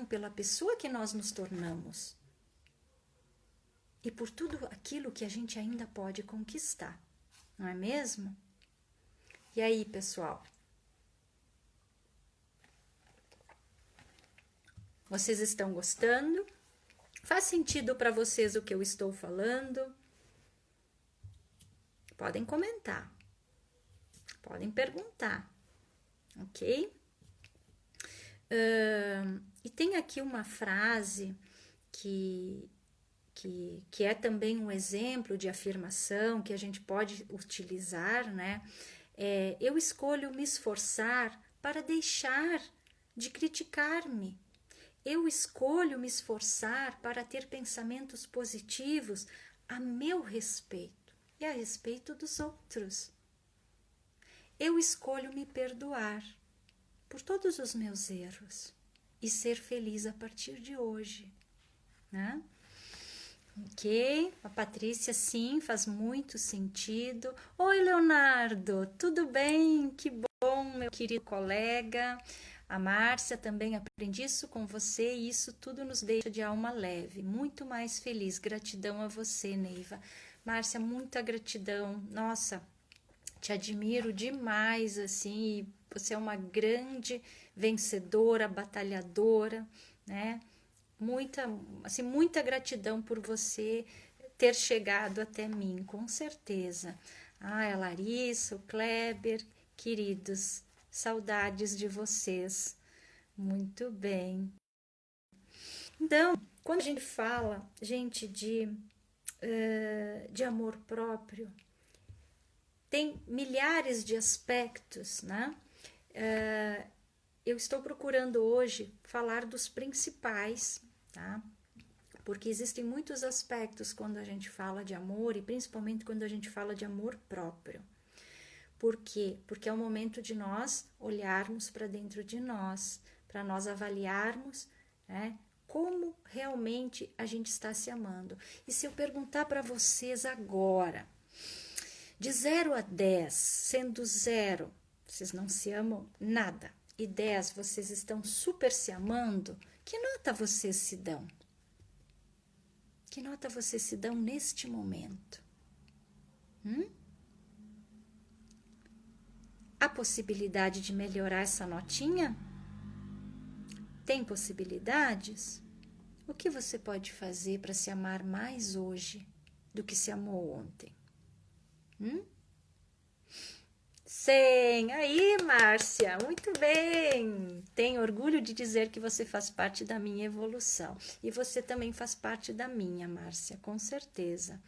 pela pessoa que nós nos tornamos. e por tudo aquilo que a gente ainda pode conquistar, não é mesmo? E aí, pessoal? Vocês estão gostando? Faz sentido para vocês o que eu estou falando? Podem comentar, podem perguntar, ok? E tem aqui uma frase que é também um exemplo de afirmação que a gente pode utilizar, né? Eu escolho me esforçar para deixar de criticar-me. Eu escolho me esforçar para ter pensamentos positivos a meu respeito e a respeito dos outros. Eu escolho me perdoar por todos os meus erros e ser feliz a partir de hoje, né? Ok, a Patrícia, sim, faz muito sentido. Oi, Leonardo, tudo bem? Que bom, meu querido colega. A Márcia, também aprendi isso com você e isso tudo nos deixa de alma leve, muito mais feliz. Gratidão a você, Neiva. Márcia, muita gratidão. Nossa, te admiro demais, assim, você é uma grande vencedora, batalhadora, né? Muita gratidão por você ter chegado até mim, com certeza. A Larissa, o Kleber, queridos, saudades de vocês. Muito bem. Então, quando a gente fala, gente, de amor próprio, tem milhares de aspectos, né? Eu estou procurando hoje falar dos principais, tá? Porque existem muitos aspectos quando a gente fala de amor e principalmente quando a gente fala de amor próprio. Por quê? Porque é o momento de nós olharmos para dentro de nós, para nós avaliarmos, né, como realmente a gente está se amando. E se eu perguntar para vocês agora, de 0 a 10, sendo 0, vocês não se amam nada, e 10, vocês estão super se amando, que nota vocês se dão? Que nota vocês se dão neste momento? Há possibilidade de melhorar essa notinha? Tem possibilidades? O que você pode fazer para se amar mais hoje do que se amou ontem? 100. Aí, Márcia, muito bem. Tenho orgulho de dizer que você faz parte da minha evolução. E você também faz parte da minha, Márcia, com certeza.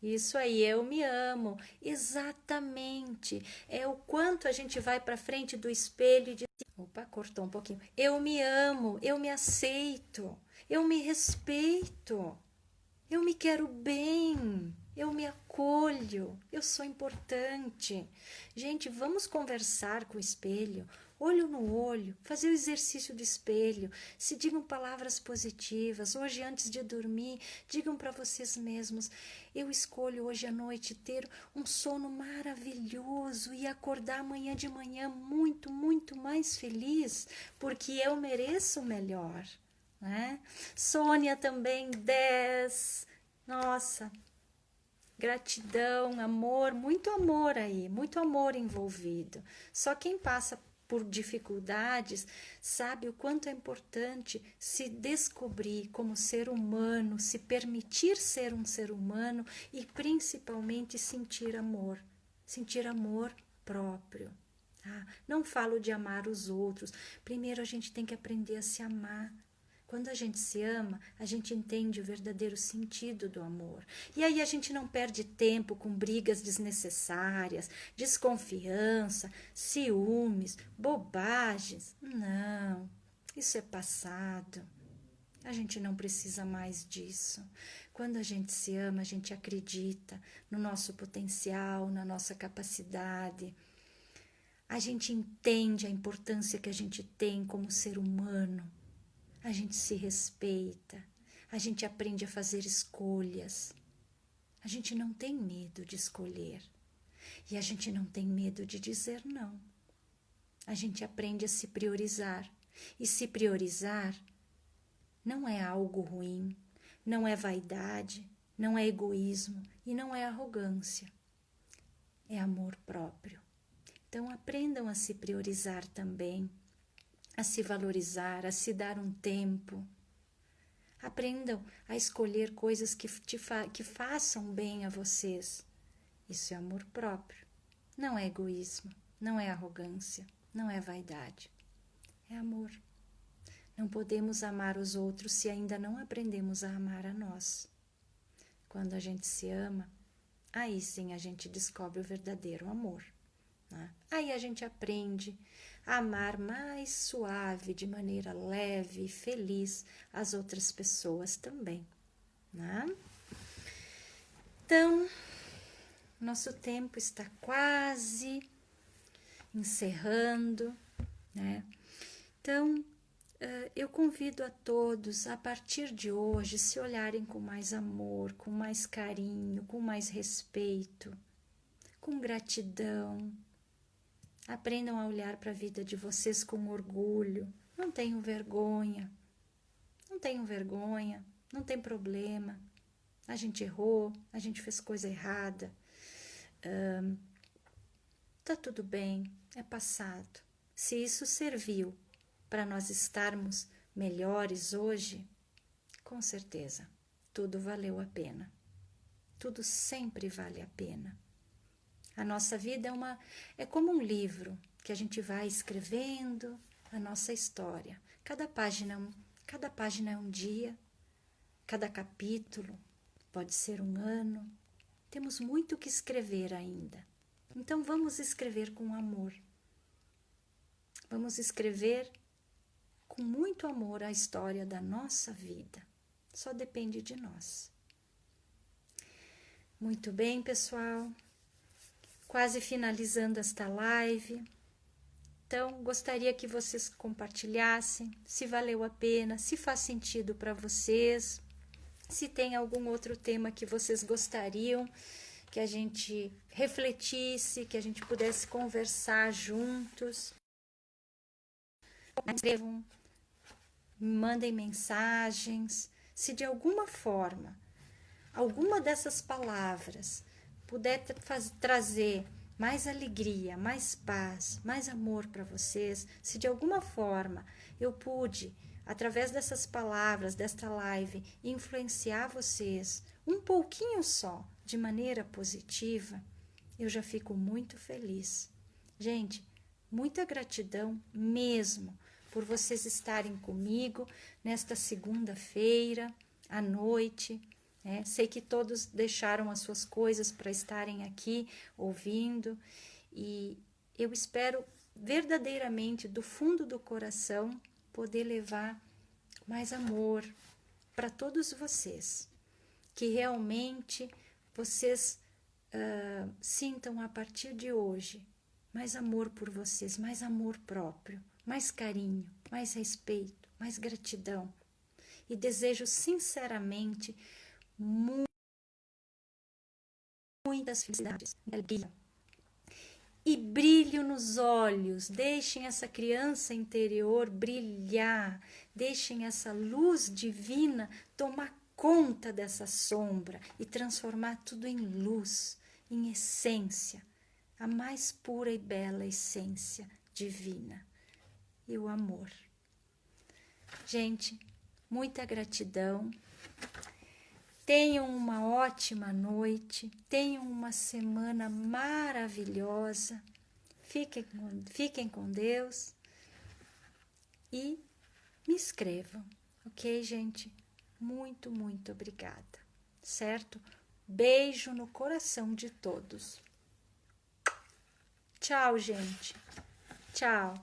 Isso aí, eu me amo. Exatamente. É o quanto a gente vai para frente do espelho e diz: opa, cortou um pouquinho. Eu me amo, eu me aceito, eu me respeito. Eu me quero bem, eu me acolho, eu sou importante. Gente, vamos conversar com o espelho, olho no olho, fazer o exercício do espelho. Se digam palavras positivas. Hoje, antes de dormir, digam para vocês mesmos: eu escolho hoje à noite ter um sono maravilhoso e acordar amanhã de manhã muito, muito mais feliz, porque eu mereço o melhor. Né? Sônia também, 10. Nossa, gratidão, amor, muito amor aí, muito amor envolvido. Só quem passa por dificuldades sabe o quanto é importante se descobrir como ser humano, se permitir ser um ser humano e principalmente sentir amor próprio. Tá? Não falo de amar os outros, primeiro a gente tem que aprender a se amar. Quando a gente se ama, a gente entende o verdadeiro sentido do amor. E aí a gente não perde tempo com brigas desnecessárias, desconfiança, ciúmes, bobagens. Não, isso é passado. A gente não precisa mais disso. Quando a gente se ama, a gente acredita no nosso potencial, na nossa capacidade. A gente entende a importância que a gente tem como ser humano. A gente se respeita, a gente aprende a fazer escolhas. A gente não tem medo de escolher e a gente não tem medo de dizer não. A gente aprende a se priorizar e se priorizar não é algo ruim, não é vaidade, não é egoísmo e não é arrogância, é amor próprio. Então aprendam a se priorizar também, a se valorizar, a se dar um tempo. Aprendam a escolher coisas que façam bem a vocês. Isso é amor próprio. Não é egoísmo, não é arrogância, não é vaidade. É amor. Não podemos amar os outros se ainda não aprendemos a amar a nós. Quando a gente se ama, aí sim a gente descobre o verdadeiro amor, né? Aí a gente aprende a amar mais suave, de maneira leve e feliz as outras pessoas também, né? Então, nosso tempo está quase encerrando, né? Então, eu convido a todos, a partir de hoje, se olharem com mais amor, com mais carinho, com mais respeito, com gratidão. Aprendam a olhar para a vida de vocês com orgulho. Não tenham vergonha. Não tenham vergonha. Não tem problema. A gente errou, a gente fez coisa errada. Tá tudo bem, é passado. Se isso serviu para nós estarmos melhores hoje, com certeza, tudo valeu a pena. Tudo sempre vale a pena. A nossa vida é como um livro que a gente vai escrevendo a nossa história. Cada página é um dia, cada capítulo pode ser um ano. Temos muito que escrever ainda. Então vamos escrever com amor. Vamos escrever com muito amor a história da nossa vida. Só depende de nós. Muito bem, pessoal. Quase finalizando esta live. Então, gostaria que vocês compartilhassem se valeu a pena, se faz sentido para vocês, se tem algum outro tema que vocês gostariam que a gente refletisse, que a gente pudesse conversar juntos. Escrevam, me mandem mensagens. Se de alguma forma, alguma dessas palavras puder trazer mais alegria, mais paz, mais amor para vocês, se de alguma forma eu pude, através dessas palavras, desta live, influenciar vocês um pouquinho só, de maneira positiva, eu já fico muito feliz. Gente, muita gratidão mesmo por vocês estarem comigo nesta segunda-feira, à noite. Sei que todos deixaram as suas coisas para estarem aqui ouvindo e eu espero verdadeiramente, do fundo do coração, poder levar mais amor para todos vocês. Que realmente vocês sintam a partir de hoje mais amor por vocês, mais amor próprio, mais carinho, mais respeito, mais gratidão. E desejo sinceramente muitas felicidades, alegria e brilho nos olhos. Deixem essa criança interior brilhar, deixem essa luz divina tomar conta dessa sombra e transformar tudo em luz, em essência, a mais pura e bela essência divina e o amor. Gente, muita gratidão. Tenham uma ótima noite, tenham uma semana maravilhosa, fiquem com Deus e me escrevam, ok, gente? Muito, muito obrigada, certo? Beijo no coração de todos. Tchau, gente. Tchau.